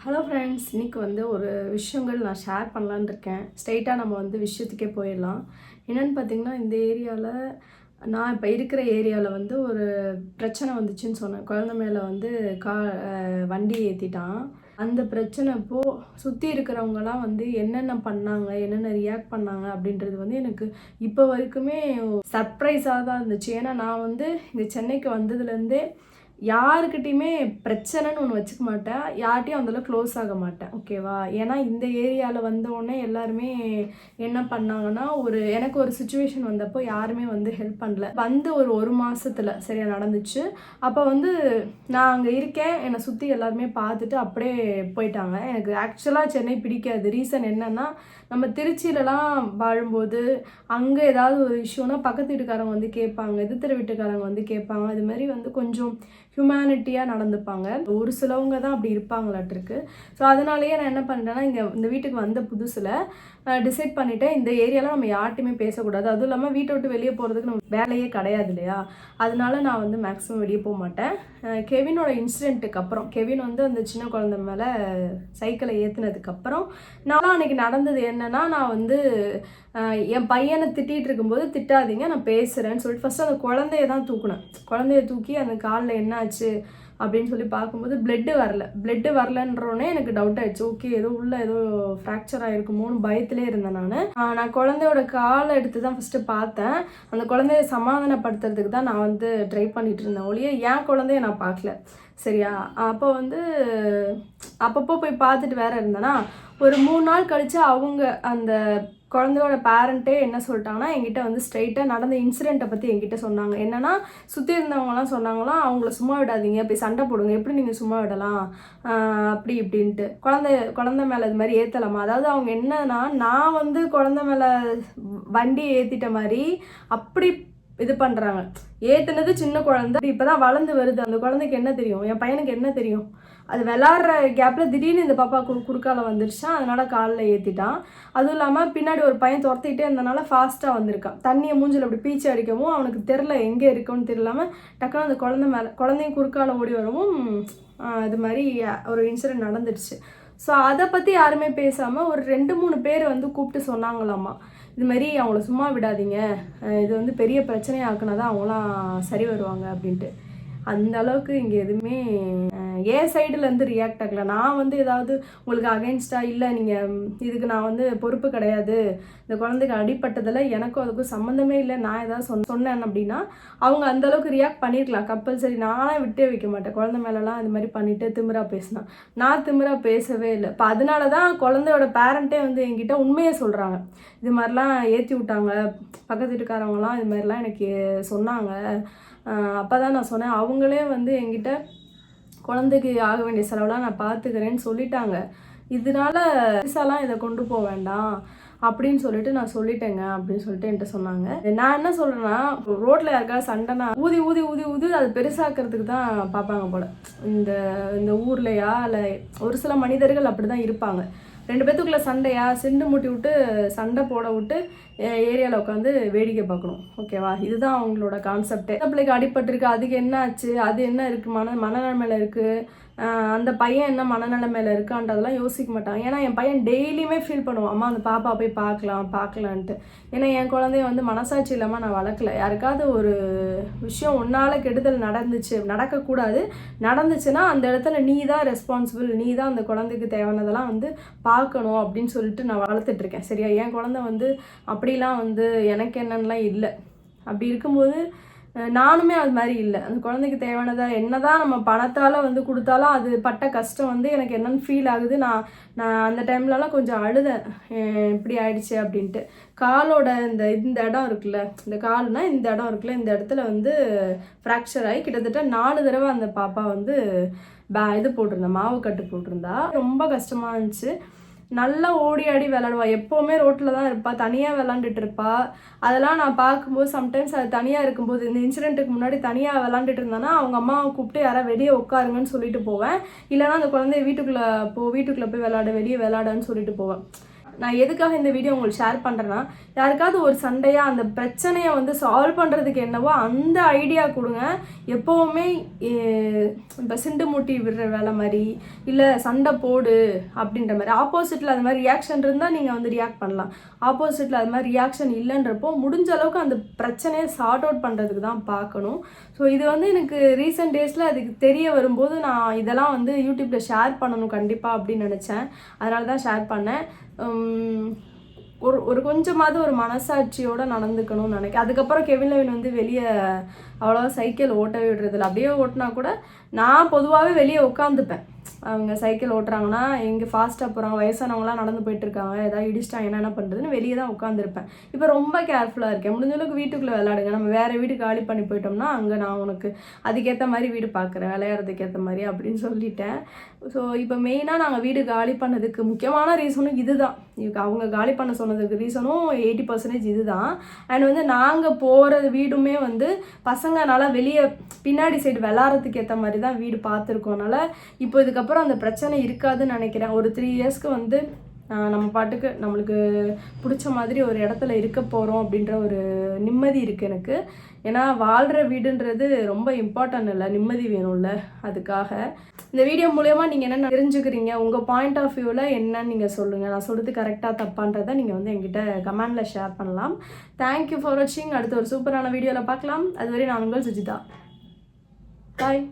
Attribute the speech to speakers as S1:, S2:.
S1: Hello friends, இன்றைக்கி ஒரு விஷயங்கள் நான் ஷேர் பண்ணலான்னு இருக்கேன். ஸ்ட்ரெயிட்டாக நம்ம விஷயத்துக்கே போயிடலாம். என்னென்னு பார்த்தீங்கன்னா, இந்த ஏரியாவில் நான் இப்போ இருக்கிற ஏரியாவில் ஒரு பிரச்சனை வந்துச்சுன்னு சொன்னேன். குழந்த மேலே கா வண்டி ஏற்றிட்டான். அந்த பிரச்சனை அப்போது சுற்றி இருக்கிறவங்கலாம் என்னென்ன பண்ணாங்க, என்னென்ன ரியாக்ட் பண்ணாங்க அப்படின்றது எனக்கு இப்போ வரைக்குமே சர்ப்ரைஸாக தான் இருந்துச்சு. ஏன்னா நான் இங்கே சென்னைக்கு வந்ததுலேருந்தே யாருக்கிட்டையுமே பிரச்சனைன்னு ஒன்று வச்சுக்க மாட்டேன். யார்கிட்டையும் அந்தளவுக்கு க்ளோஸ் ஆக மாட்டேன். ஓகேவா? ஏன்னா இந்த ஏரியாவில் வந்தோடனே எல்லாருமே என்ன பண்ணாங்கன்னா, எனக்கு ஒரு சுச்சுவேஷன் வந்தப்போ யாருமே ஹெல்ப் பண்ணல. ஒரு மாதத்தில் சரியா நடந்துச்சு. அப்போ நான் அங்கே இருக்கேன். என்னை சுற்றி எல்லாருமே பார்த்துட்டு அப்படியே போயிட்டாங்க. எனக்கு ஆக்சுவலாக சென்னை பிடிக்காது. ரீசன் என்னென்னா, நம்ம திருச்சியிலலாம் வாழும்போது அங்கே ஏதாவது ஒரு இஷ்யூனா பக்கத்து வீட்டுக்காரங்க கேட்பாங்க, எதிர்த்தர வீட்டுக்காரங்க கேட்பாங்க. அது மாதிரி கொஞ்சம் ஹியூமனிட்டியாக நடந்துப்பாங்க. ஒரு சிலவங்க தான் அப்படி இருப்பாங்களாட்டிருக்கு. ஸோ அதனாலேயே நான் என்ன பண்ணுறேன்னா, இந்த வீட்டுக்கு வந்த புதுசில் டிசைட் பண்ணிவிட்டேன், இந்த ஏரியாவில் நம்ம யார்ட்டையுமே பேசக்கூடாது. அதுவும் இல்லாமல் வீட்டை விட்டு வெளியே போகிறதுக்கு நம்ம வேலையே கிடையாது இல்லையா? அதனால நான் மேக்ஸிமம் வெளியே போக மாட்டேன். கெவினோட இன்சிடெண்ட்டுக்கு அப்புறம் கெவின் அந்த சின்ன குழந்தை மேலே சைக்கிளை ஏற்றுனதுக்கப்புறம் நான் அன்றைக்கி நடந்தது என்னென்னா, நான் என் பையனை திட்டிகிட்டு இருக்கும்போது திட்டாதீங்க, நான் பேசுகிறேன்னு சொல்லிட்டு ஃபஸ்ட்டு அந்த குழந்தைய தான் தூக்குனேன். குழந்தைய தூக்கி அந்த காலில் என்னாச்சு அப்படின்னு சொல்லி பார்க்கும்போது பிளட்டு வரலன்றோடனே எனக்கு டவுட் ஆயிடுச்சு. ஓகே, ஏதோ ஃப்ராக்சர் ஆகிருக்குமோன்னு பயத்திலே இருந்தேன். நான் குழந்தையோட காலை எடுத்து தான் ஃபஸ்ட்டு பார்த்தேன். அந்த குழந்தைய சமாதானப்படுத்துறதுக்கு தான் நான் ட்ரை பண்ணிட்டு இருந்தேன் ஒழிய என் குழந்தைய நான் பார்க்கல. சரியா? அப்போ அப்பப்போ போய் பார்த்துட்டு வேற இருந்தேன்னா, ஒரு 3 நாள் கழித்து அவங்க அந்த குழந்தையோட பேரண்ட்டே என்ன சொல்லிட்டாங்கன்னா, என்கிட்ட ஸ்ட்ரெயிட்டாக நடந்த இன்சிடெண்ட்டை பற்றி என்கிட்ட சொன்னாங்க. என்னென்னா, சுற்றி இருந்தவங்கலாம் சொன்னாங்களாம், அவங்கள சும்மா விடாதீங்க, போய் சண்டை போடுங்க, எப்படி நீங்கள் சும்மா விடலாம் அப்படி இப்படின்ட்டு. குழந்தை மேலே இது மாதிரி ஏற்றலாமா? அதாவது அவங்க என்னன்னா, நான் குழந்தை மேலே வண்டி ஏற்றிட்ட மாதிரி அப்படி இது பண்ணுறாங்க. ஏற்றுனது சின்ன குழந்தை, இப்போ தான் வளர்ந்து வருது. அந்த குழந்தைக்கு என்ன தெரியும்? என் பையனுக்கு என்ன தெரியும்? அது விளாட்ற கேப்பில் திடீர்னு இந்த பாப்பா குறுக்கால வந்துருச்சான். அதனால் காலில் ஏற்றிட்டான். அதுவும் இல்லாமல் பின்னாடி ஒரு பையன் துரத்திக்கிட்டே இருந்தனால ஃபாஸ்ட்டாக வந்திருக்கான். தண்ணியை மூஞ்சில் அப்படி பீச்சு அடிக்கவும் அவனுக்கு தெரில எங்கே இருக்குன்னு தெரியலாமல் டக்குன்னு அந்த குழந்தையும் குறுக்கால ஓடி வரவும் இது மாதிரி ஒரு இன்சிடென்ட் நடந்துடுச்சு. ஸோ அதை பற்றி யாருமே பேசாமல் ஒரு 2-3 பேர் கூப்பிட்டு சொன்னாங்களாம்மா, இது மாதிரி அவங்கள சும்மா விடாதீங்க, இது பெரிய பிரச்சனையாக ஆக்குனா தான் அவங்களாம் சரி வருவாங்க அப்படின்ட்டு. அந்த அளவுக்கு இங்கே எதுவுமே என் சைடுலேருந்து ரியாக்ட் ஆகலை. நான் ஏதாவது உங்களுக்கு அகெயின்ஸ்டாக இல்லை, நீங்கள் இதுக்கு நான் பொறுப்பு கிடையாது, இந்த குழந்தைக்கு அடிப்பட்டதில் எனக்கும் அதுக்கும் சம்மந்தமே இல்லை, நான் ஏதாவது சொன்னேன் அப்படின்னா அவங்க அந்தளவுக்கு ரியாக்ட் பண்ணியிருக்கலாம். கம்பல்சரி நானே விட்டே வைக்க மாட்டேன். குழந்தை மேலெலாம் இது மாதிரி பண்ணிவிட்டு திமிரா பேசினா. நான் திமிரா பேசவே இல்லை. இப்போ அதனால தான் குழந்தையோட பேரண்ட்டே என்கிட்ட உண்மையை சொல்கிறாங்க. இது மாதிரிலாம் ஏற்றி விட்டாங்க, பக்கத்து வீட்டுக்காரவங்களாம் இது மாதிரிலாம் எனக்கு சொன்னாங்க. அப்போ தான் நான் சொன்னேன், அவங்களே என்கிட்ட குழந்தைக்கு ஆக வேண்டிய செலவெலாம் நான் பார்த்துக்கிறேன்னு சொல்லிட்டாங்க. இதனால பெருசாலாம் இதை கொண்டு போக வேண்டாம் அப்படின்னு சொல்லிட்டு நான் சொல்லிட்டேங்க அப்படின்னு சொல்லிட்டு என்கிட்ட சொன்னாங்க. நான் என்ன சொல்கிறேன்னா, ரோட்டில் யாருக்காவது சண்டைனா ஊதி ஊதி ஊதி ஊதி அது பெருசாக்கிறதுக்கு தான் பார்ப்பாங்க போல். இந்த ஊர்லையா இல்லை ஒரு சில மனிதர்கள் அப்படி தான் இருப்பாங்க. 2 பேத்துக்குள்ளே சண்டையா சிண்டு மூட்டி விட்டு சண்டை போட விட்டு ஏரியாவில் உட்காந்து வேடிக்கை பார்க்கணும். ஓகேவா? இதுதான் அவங்களோட கான்செப்டே. பிள்ளைக்கு அடிபட்டிருக்கு, அதுக்கு என்ன ஆச்சு, அது என்ன இருக்குது, மனநிலைமையில் இருக்குது, அந்த பையன் என்ன மனநிலைமையில் இருக்கான்றதெல்லாம் யோசிக்க மாட்டாங்க. ஏன்னா என் பையன் டெய்லியுமே ஃபீல் பண்ணுவான், அம்மா அந்த பாப்பா போய் பார்க்கலான்ட்டு. ஏன்னா என் குழந்தைய மனசாட்சி இல்லாமல் நான் வளர்க்கல. யாருக்காவது ஒரு விஷயம் உன்னால் கெடுதல் நடக்கக்கூடாது, நடந்துச்சுன்னா அந்த இடத்துல நீ தான் ரெஸ்பான்சிபிள், நீ தான் அந்த குழந்தைக்கு தேவையானதெல்லாம் பார்க்கணும் அப்படின்னு சொல்லிட்டு நான் வளர்த்துட்ருக்கேன். சரியா? என் குழந்தை அப்படிலாம் எனக்கு என்னன்னெலாம் இல்லை. அப்படி இருக்கும்போது நானுமே அது மாதிரி இல்லை. அந்த குழந்தைக்கு தேவையானதை என்ன தான் நம்ம பணத்தால் கொடுத்தாலும் அது பட்ட கஷ்டம் எனக்கு என்னென்னு ஃபீல் ஆகுது. நான் அந்த டைம்லலாம் கொஞ்சம் அழுதேன், இப்படி ஆயிடுச்சு அப்படின்ட்டு. காலோட இந்த இடம் இருக்குல்ல, இந்த கால்னா இந்த இடம் இருக்குல்ல, இந்த இடத்துல ஃப்ராக்சர் ஆகி கிட்டத்தட்ட 4 தடவை அந்த பாப்பா இது போட்டிருந்தா, மாவு கட்டு போட்டிருந்தா. ரொம்ப கஷ்டமாக இருந்துச்சு. நல்லா ஓடி ஆடி விளாடுவா. எப்போவுமே ரோட்டில் தான் இருப்பாள், தனியாக விளாண்டுட்டு இருப்பாள். அதெல்லாம் நான் பார்க்கும்போது சம்டைம்ஸ் அது தனியாக இருக்கும்போது, இந்த இன்சிடெண்ட்டுக்கு முன்னாடி தனியாக விளாண்டுட்டு இருந்தானா அவங்க அம்மாவை கூப்பிட்டு யாராவது வெளியே உட்காருங்கன்னு சொல்லிட்டு போவேன். இல்லைனா அந்த குழந்தைய வீட்டுக்குள்ளே போய் விளாட, வெளியே விளாடன்னு சொல்லிட்டு போவேன். நான் எதுக்காக இந்த வீடியோ உங்களுக்கு ஷேர் பண்ணுறேன்னா, யாருக்காவது ஒரு சண்டையாக அந்த பிரச்சனையை வந்து சால்வ் பண்ணுறதுக்கு என்னவோ அந்த ஐடியா கொடுங்க. எப்போவுமே இப்போ சிண்டு மூட்டி விடுற வேலை மாதிரி, இல்லை சண்டை போடு அப்படின்ற மாதிரி, ஆப்போசிட்டில் அது மாதிரி ரியாக்ஷன் இருந்தால் நீங்கள் வந்து ரியாக்ட் பண்ணலாம். ஆப்போசிட்டில் அது மாதிரி ரியாக்ஷன் இல்லைன்றப்போ முடிஞ்ச அளவுக்கு அந்த பிரச்சனையை சார்ட் அவுட் பண்ணுறதுக்கு தான் பார்க்கணும். ஸோ இது வந்து எனக்கு ரீசெண்ட் டேஸில் அதுக்கு தெரிய வரும்போது நான் இதெல்லாம் வந்து யூடியூப்பில் ஷேர் பண்ணணும் கண்டிப்பாக அப்படின்னு நினச்சேன். அதனால தான் ஷேர் பண்ணேன். ஒரு கொஞ்சமாவது ஒரு மனசாட்சியோடு நடந்துக்கணும்னு நினைக்கிறேன். அதுக்கப்புறம் கெவின் லெவின் வந்து வெளியே அவ்வளோவா சைக்கிள் ஓட்டவே விடுறதில்ல. அப்படியே ஓட்டினா கூட நான் பொதுவாகவே வெளியே உட்காந்துப்பேன். அவங்க சைக்கிள் ஓட்டுறாங்கன்னா எங்கே ஃபாஸ்ட்டாக போகிறாங்க, வயசானவங்களாம் நடந்து போயிட்டுருக்காங்க, ஏதாவது இடிச்சிட்டாங்க என்ன பண்ணுறதுன்னு வெளியே தான் உட்காந்துருப்பேன். இப்போ ரொம்ப கேர்ஃபுல்லாக இருக்கேன். முடிஞ்ச அளவுக்கு வீட்டுக்குள்ளே விளையாடுங்க. நம்ம வேறு வீடு காலி பண்ணி போயிட்டோம்னா அங்கே நான் உனக்கு அதுக்கேற்ற மாதிரி வீடு பார்க்குறேன், விளையாடுறதுக்கு ஏற்ற மாதிரி அப்படின்னு சொல்லிட்டேன். ஸோ இப்போ மெயினாக நாங்கள் வீடு காலி பண்ணதுக்கு முக்கியமான ரீசனும் இது தான். அவங்க காலி பண்ண சொன்னதுக்கு ரீசனும் 80% இது தான். அண்ட் வந்து நாங்கள் போகிற வீடுமே வந்து பசங்கனால வெளியே பின்னாடி சைடு விளாட்றதுக்கு ஏற்ற மாதிரி தான் வீடு பார்த்துருக்கோனால இப்போ இதுக்கப்புறம் அந்த பிரச்சனை இருக்காதுன்னு நினைக்கிறேன். ஒரு 3 இயர்ஸ்க்கு வந்து நம்ம பாட்டுக்கு நம்மளுக்கு பிடிச்ச மாதிரி ஒரு இடத்துல இருக்க போகிறோம் அப்படின்ற ஒரு நிம்மதி இருக்குது எனக்கு. ஏன்னா வாழ்கிற வீடுன்றது ரொம்ப இம்பார்ட்டன்ட் இல்லை, நிம்மதி வேணும்ல. அதுக்காக இந்த வீடியோ மூலயமா நீங்கள் என்ன தெரிஞ்சுக்கிறீங்க, உங்கள் பாயிண்ட் ஆஃப் வியூவில் என்னன்னு நீங்கள் சொல்லுங்கள். நான் சொல்கிறது கரெக்டாக தப்பான்றதை நீங்கள் வந்து என்கிட்ட கமெண்டில் ஷேர் பண்ணலாம். தேங்க்யூ ஃபார் வாட்சிங். அடுத்து ஒரு சூப்பரான வீடியோவில் பார்க்கலாம். அதுவரை நான் உங்கள் சுஜிதா. பாய்.